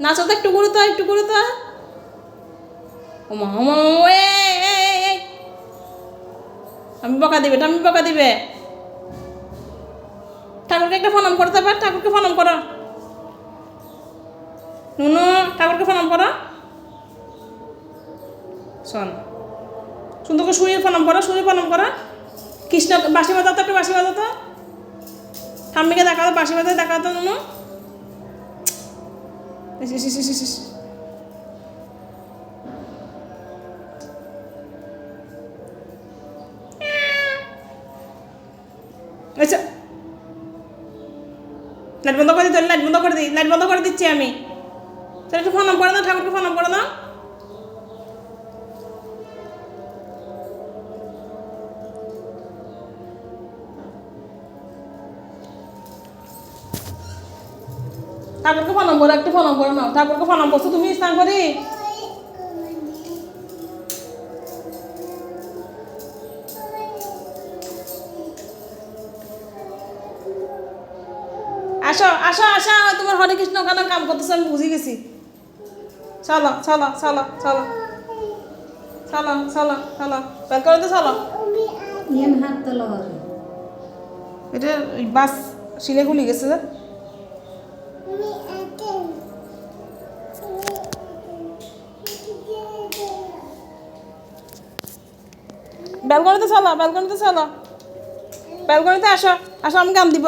নাচো তো, একটু করে তো, একটু করে তো। ওমা ওমা, এই আমি বকা দিবে, আমি বকা দিবে। ঠাকুরকে একটা প্রণাম করতে পার, ঠাকুরকে প্রণাম করো। নুনু, ঠাকুরকে প্রণাম করো। শোন, সুন্দর করে শুয়ে প্রণাম করো, শুয়ে প্রণাম করো। কৃষ্ণ বাঁশি বাজাও তো, একটু বাঁশি বাজাও তো। ঠাম্মিকে দেখাও তো, বাঁশি বাজায় দেখাও তো নুনু। আচ্ছা, লাইট বন্ধ করে দিই, লাইট বন্ধ করে দিই, লাইট বন্ধ করে দিচ্ছি আমি। তাহলে একটু প্রণাম করে দাও, ঠাকুরকে প্রণাম করে দাও। ঠাকুরকে প্রণাম করো, একটু প্রণাম করো না। ঠাকুরকে প্রণাম করছো তুমি স্নান করি। আসো আসো আসো, তোমার হরে কৃষ্ণ কেন কাম করতেছো আমি বুঝে গেছি। চলো চলো চলো চলো চলো চলো চলো, বের করে তো চলো। ইয়ান হাত তোলা হবে। এটা বাস শিলে খুলে গেছে। ব্যালকনিতে চলো, ব্যালকনিতে চলো, ব্যালকনিতে আসো আসো, আমি গান দিব।